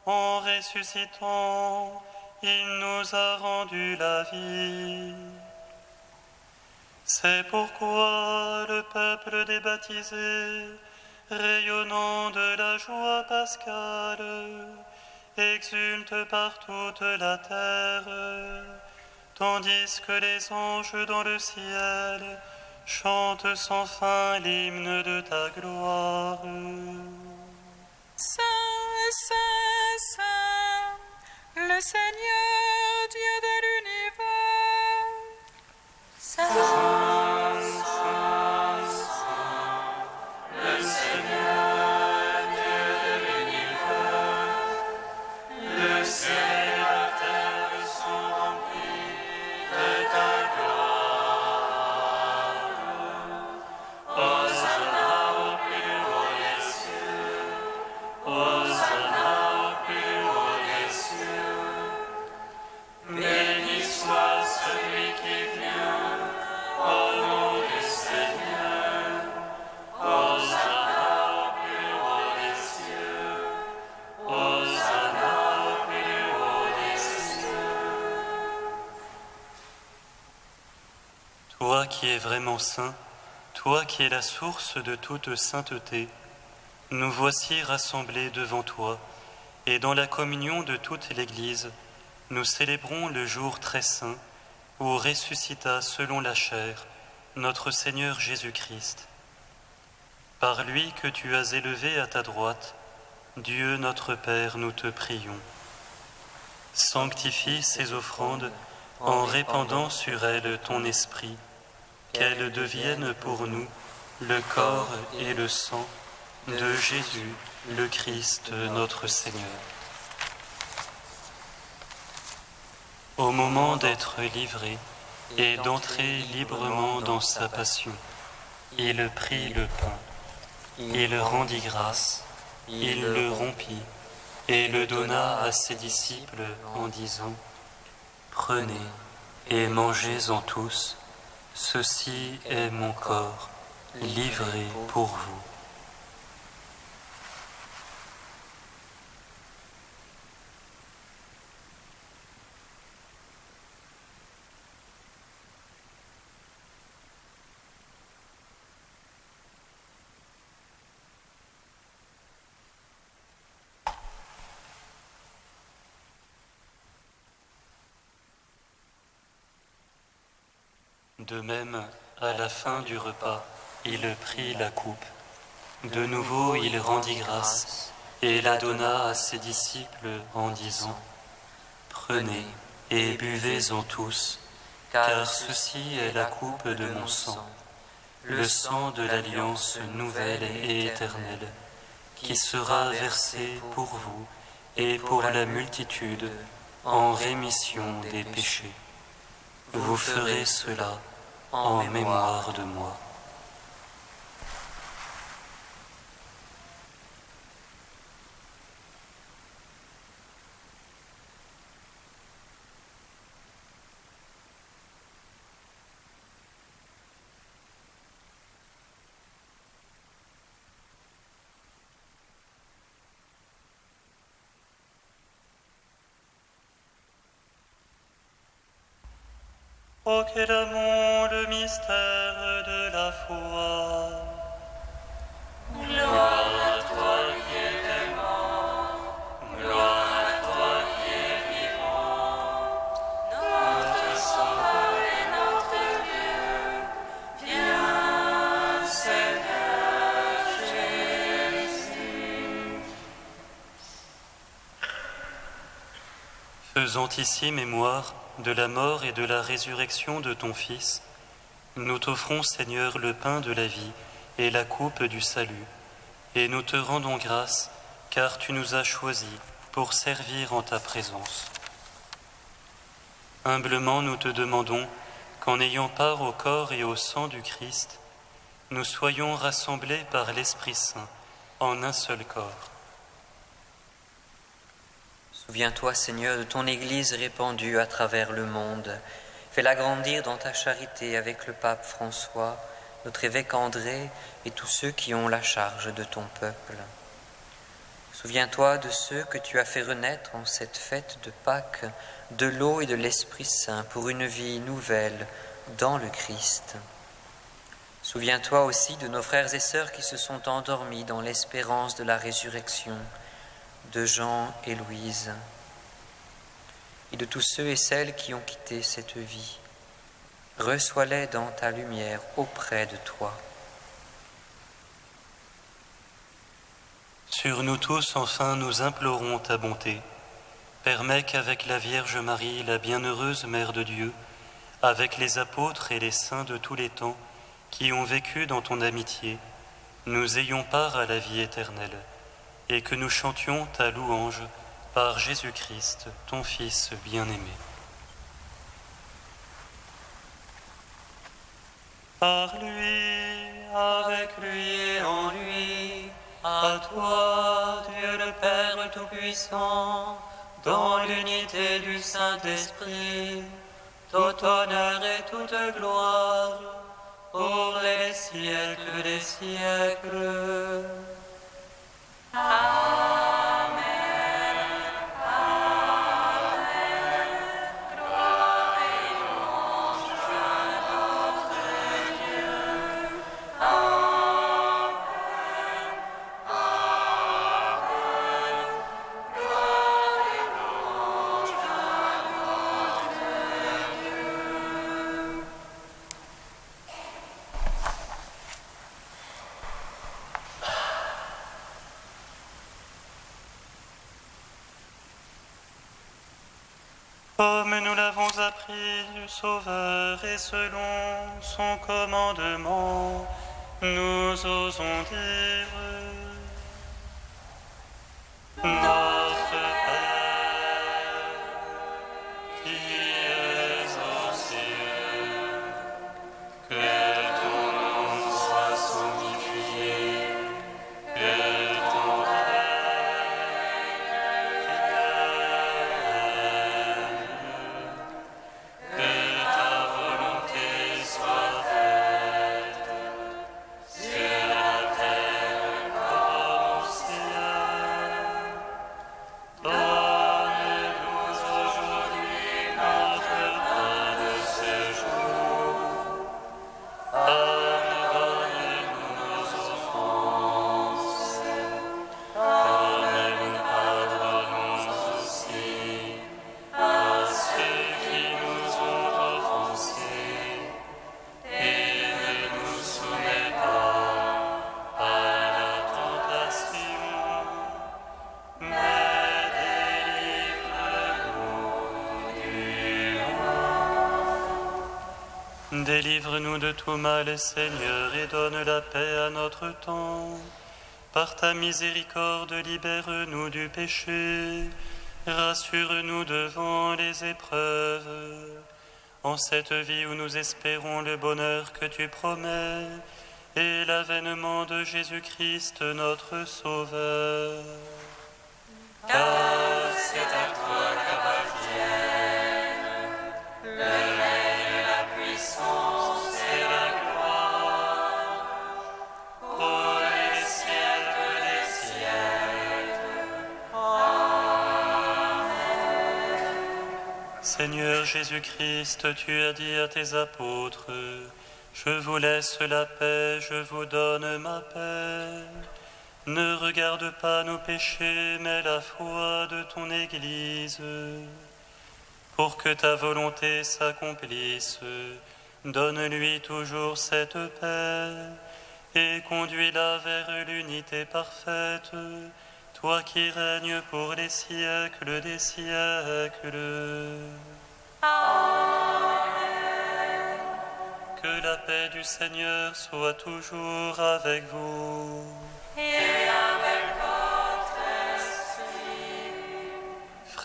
En ressuscitant, il nous a rendu la vie. C'est pourquoi le peuple des baptisés, rayonnant de la joie pascale, exulte par toute la terre, tandis que les anges dans le ciel chantent sans fin l'hymne de ta gloire. Saint, Saint, Saint, le Seigneur Dieu de l'univers. Saint, Saint, Saint, le Seigneur Dieu de l'univers. Le ciel et la terre sont remplis de ta gloire. Hosanna au plus haut des cieux. Hosanna au plus haut des cieux. Béni soit celui qui vient au nom du Seigneur. Hosanna au plus haut des cieux. Hosanna au plus haut des cieux. Toi qui es vraiment saint, toi qui es la source de toute sainteté, nous voici rassemblés devant toi, et dans la communion de toute l'Église, nous célébrons le jour très saint où ressuscita selon la chair notre Seigneur Jésus-Christ. Par lui que tu as élevé à ta droite, Dieu notre Père, nous te prions. Sanctifie ces offrandes en répandant sur elles ton esprit, qu'elles deviennent pour nous le corps et le sang de Jésus, le Christ, notre Seigneur. Au moment d'être livré et d'entrer librement dans sa passion, il prit le pain, il rendit grâce, il le rompit et le donna à ses disciples en disant : « Prenez et mangez-en tous, ceci est mon corps, livré pour vous. » De même, à la fin du repas, il prit la coupe. De nouveau, il rendit grâce et la donna à ses disciples en disant : « Prenez et buvez-en tous, car ceci est la coupe de mon sang, le sang de l'alliance nouvelle et éternelle, qui sera versé pour vous et pour la multitude en rémission des péchés. Vous ferez cela en mémoire de moi. » Proclamons le mystère de la foi. Gloire à toi qui es mort, gloire à toi qui es vivant, notre Sauveur et notre Dieu, viens Seigneur Jésus. Faisant ici mémoire de la mort et de la résurrection de ton Fils, nous t'offrons, Seigneur, le pain de la vie et la coupe du salut, et nous te rendons grâce, car tu nous as choisis pour servir en ta présence. Humblement nous te demandons qu'en ayant part au corps et au sang du Christ, nous soyons rassemblés par l'Esprit Saint en un seul corps. Souviens-toi, Seigneur, de ton Église répandue à travers le monde. Fais-la grandir dans ta charité avec le pape François, notre évêque André et tous ceux qui ont la charge de ton peuple. Souviens-toi de ceux que tu as fait renaître en cette fête de Pâques, de l'eau et de l'Esprit Saint pour une vie nouvelle dans le Christ. Souviens-toi aussi de nos frères et sœurs qui se sont endormis dans l'espérance de la résurrection, de Jean et Louise, et de tous ceux et celles qui ont quitté cette vie. Reçois-les dans ta lumière auprès de toi. Sur nous tous, enfin, nous implorons ta bonté. Permets qu'avec la Vierge Marie, la bienheureuse Mère de Dieu, avec les apôtres et les saints de tous les temps qui ont vécu dans ton amitié, nous ayons part à la vie éternelle, et que nous chantions ta louange par Jésus-Christ, ton Fils bien-aimé. Par lui, avec lui et en lui, à toi, Dieu le Père Tout-Puissant, dans l'unité du Saint-Esprit, tout honneur et toute gloire, pour les siècles des siècles. Comme nous l'avons appris du Sauveur et selon son commandement, nous osons dire: Notre Père, qui es aux cieux, que ton nom soit sanctifié, que ton Délivre-nous de tout mal, Seigneur, et donne la paix à notre temps. Par ta miséricorde, libère-nous du péché. Rassure-nous devant les épreuves. En cette vie où nous espérons le bonheur que tu promets et l'avènement de Jésus-Christ, notre Sauveur. Car c'est à toi qu'appartiennent le règne, la puissance et la gloire pour les siècles des siècles. Amen. Seigneur Jésus-Christ, tu as dit à tes apôtres: je vous laisse la paix, je vous donne ma paix. Ne regarde pas nos péchés, mais la foi de ton Église. Pour que ta volonté s'accomplisse, donne-lui toujours cette paix et conduis-la vers l'unité parfaite, toi qui règnes pour les siècles des siècles. Amen. Que la paix du Seigneur soit toujours avec vous. Et avec votre esprit.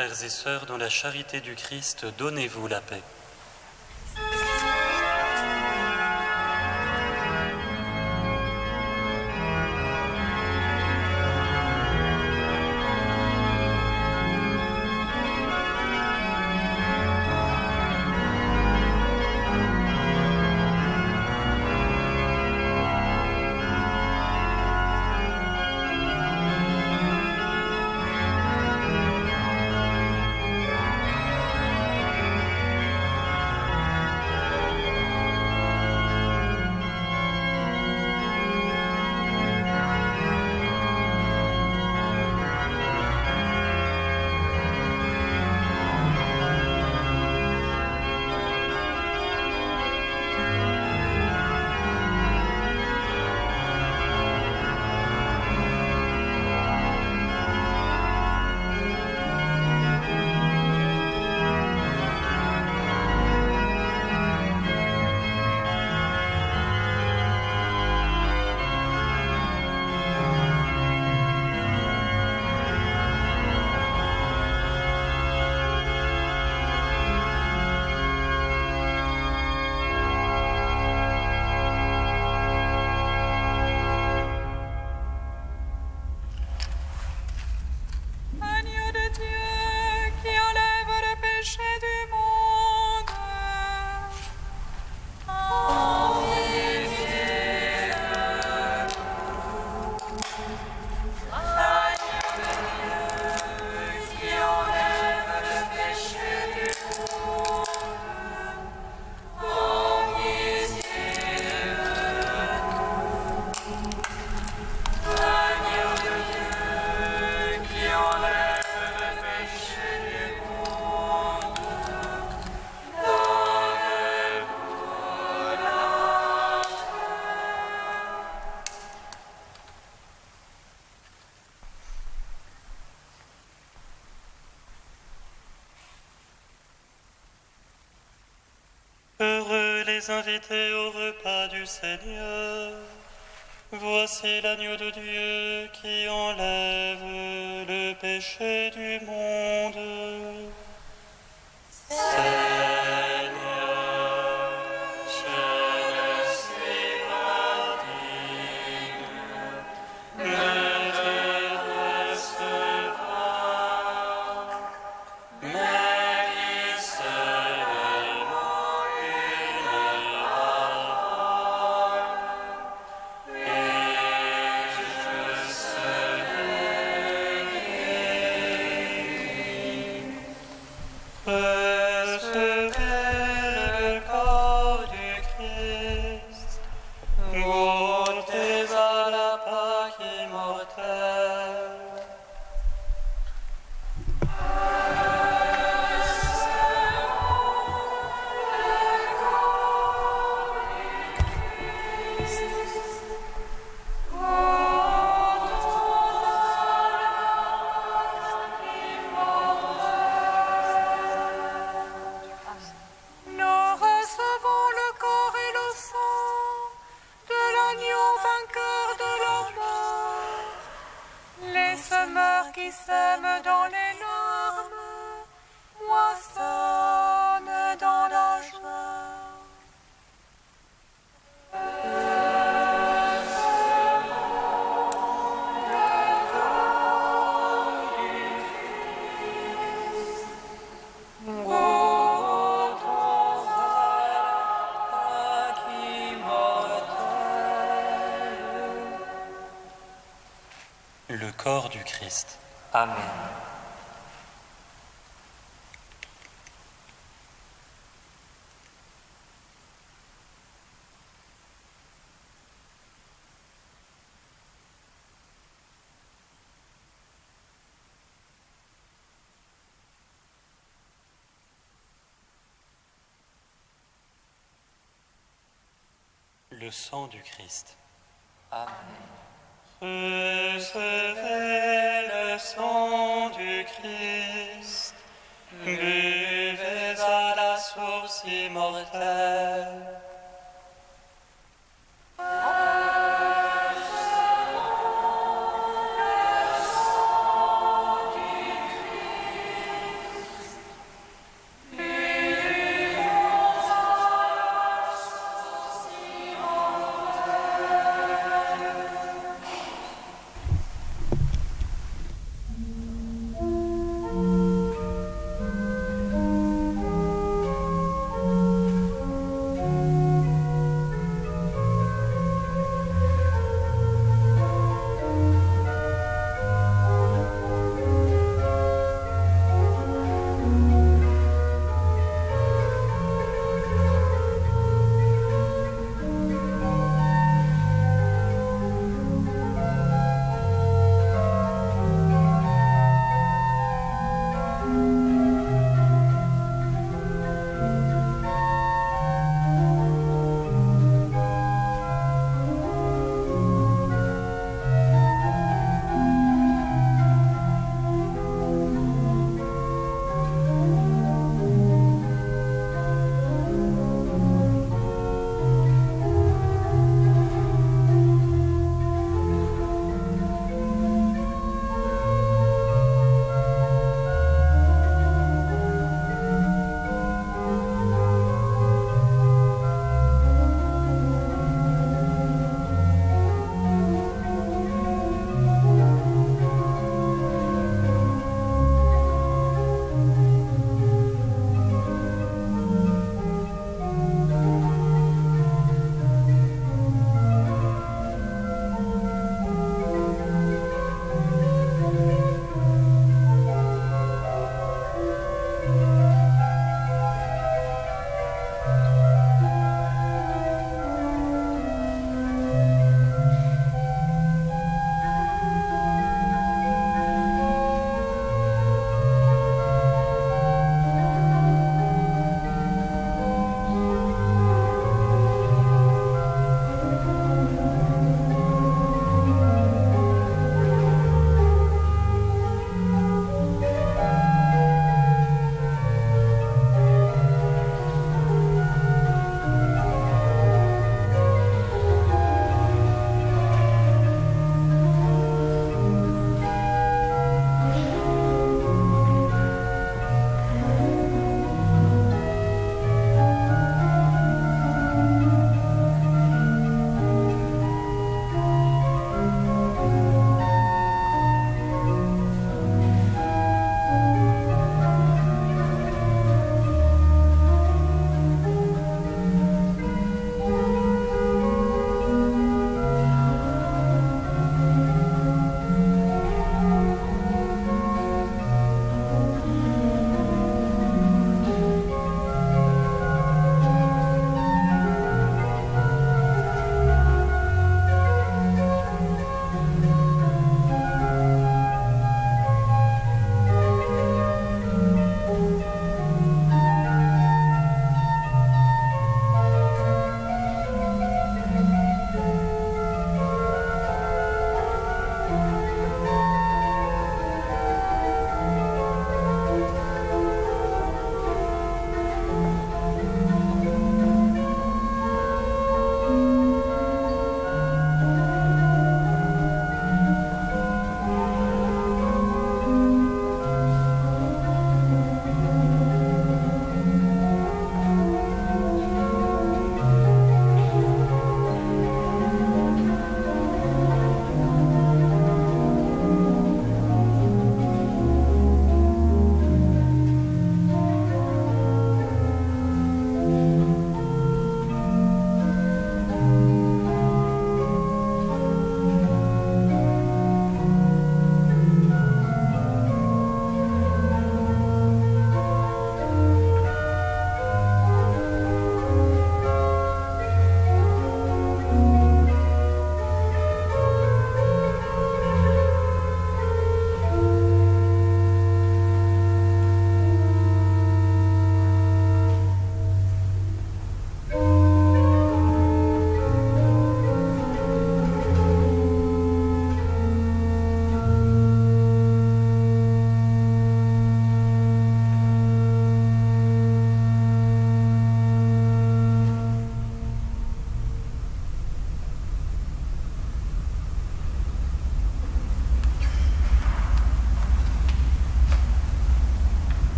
frères et sœurs, dans la charité du Christ, donnez-vous la paix. Agneau de Dieu qui enlève le péché du monde. Heureux les invités au repas du Seigneur. Voici l'agneau de Dieu qui enlève le péché du monde. Seigneur, je ne suis pas digne de te recevoir, mais dis seulement une parole, et je serai guéri. Recevez le corps du Christ, goûtez à la Pâque immortelle. Nous recevons le corps et le sang de l'agneau vainqueur de la mort. Les semeurs qui sèment dans les larmes moissonnent dans la joie. Le corps du Christ. Amen. Le sang du Christ. Amen. Recevez le sang du Christ, buvez à la source immortelle.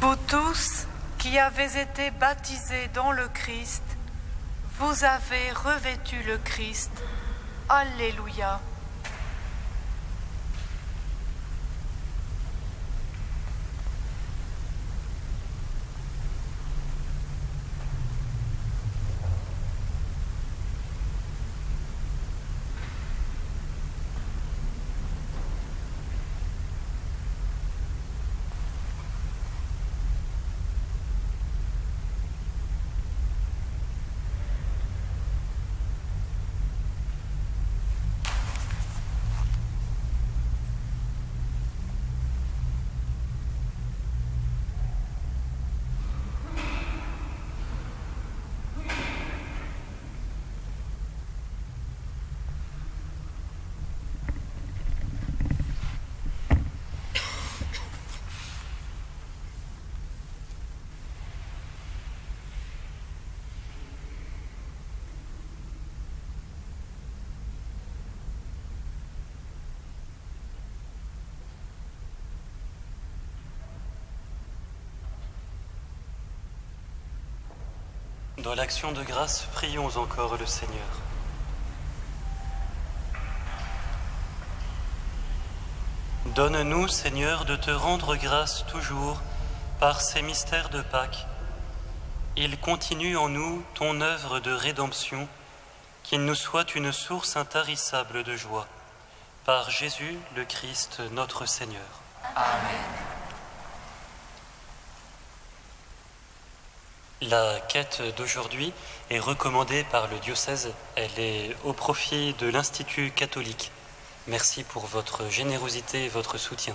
Vous tous qui avez été baptisés dans le Christ, vous avez revêtu le Christ. Alléluia. Dans l'action de grâce, prions encore le Seigneur. Donne-nous, Seigneur, de te rendre grâce toujours par ces mystères de Pâques. Il continue en nous ton œuvre de rédemption, qu'il nous soit une source intarissable de joie. Par Jésus le Christ, notre Seigneur. Amen. La quête d'aujourd'hui est recommandée par le diocèse. Elle est au profit de l'Institut catholique. Merci pour votre générosité et votre soutien.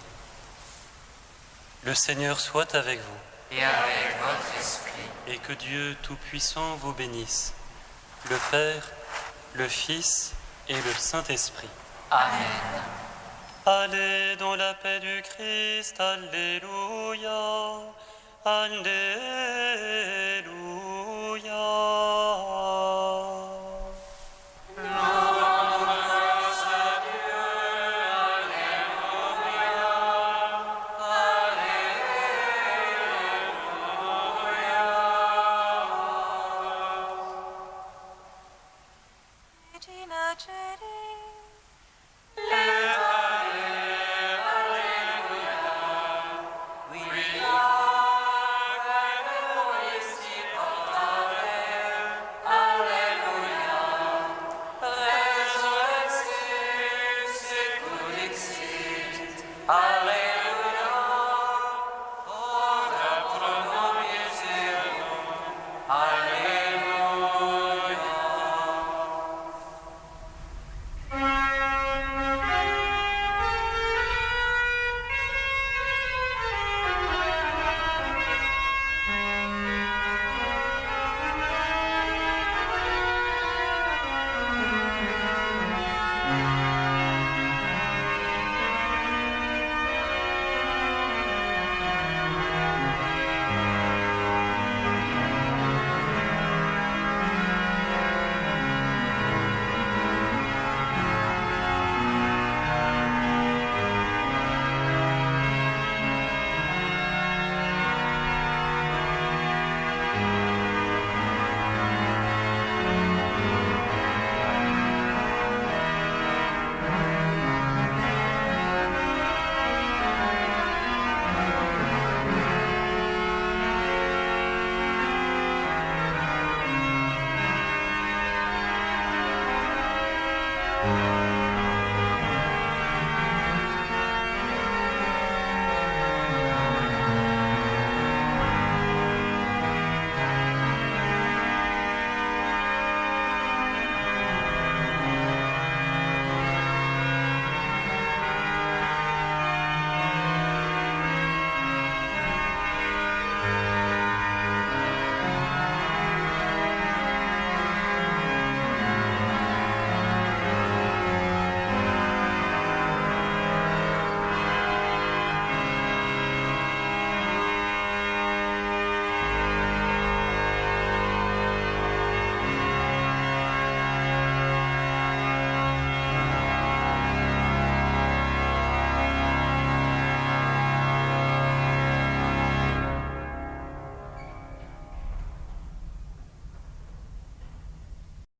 Le Seigneur soit avec vous. Et avec votre esprit. Et que Dieu Tout-Puissant vous bénisse, le Père, le Fils et le Saint-Esprit. Amen. Allez dans la paix du Christ, Alléluia, Alléluia.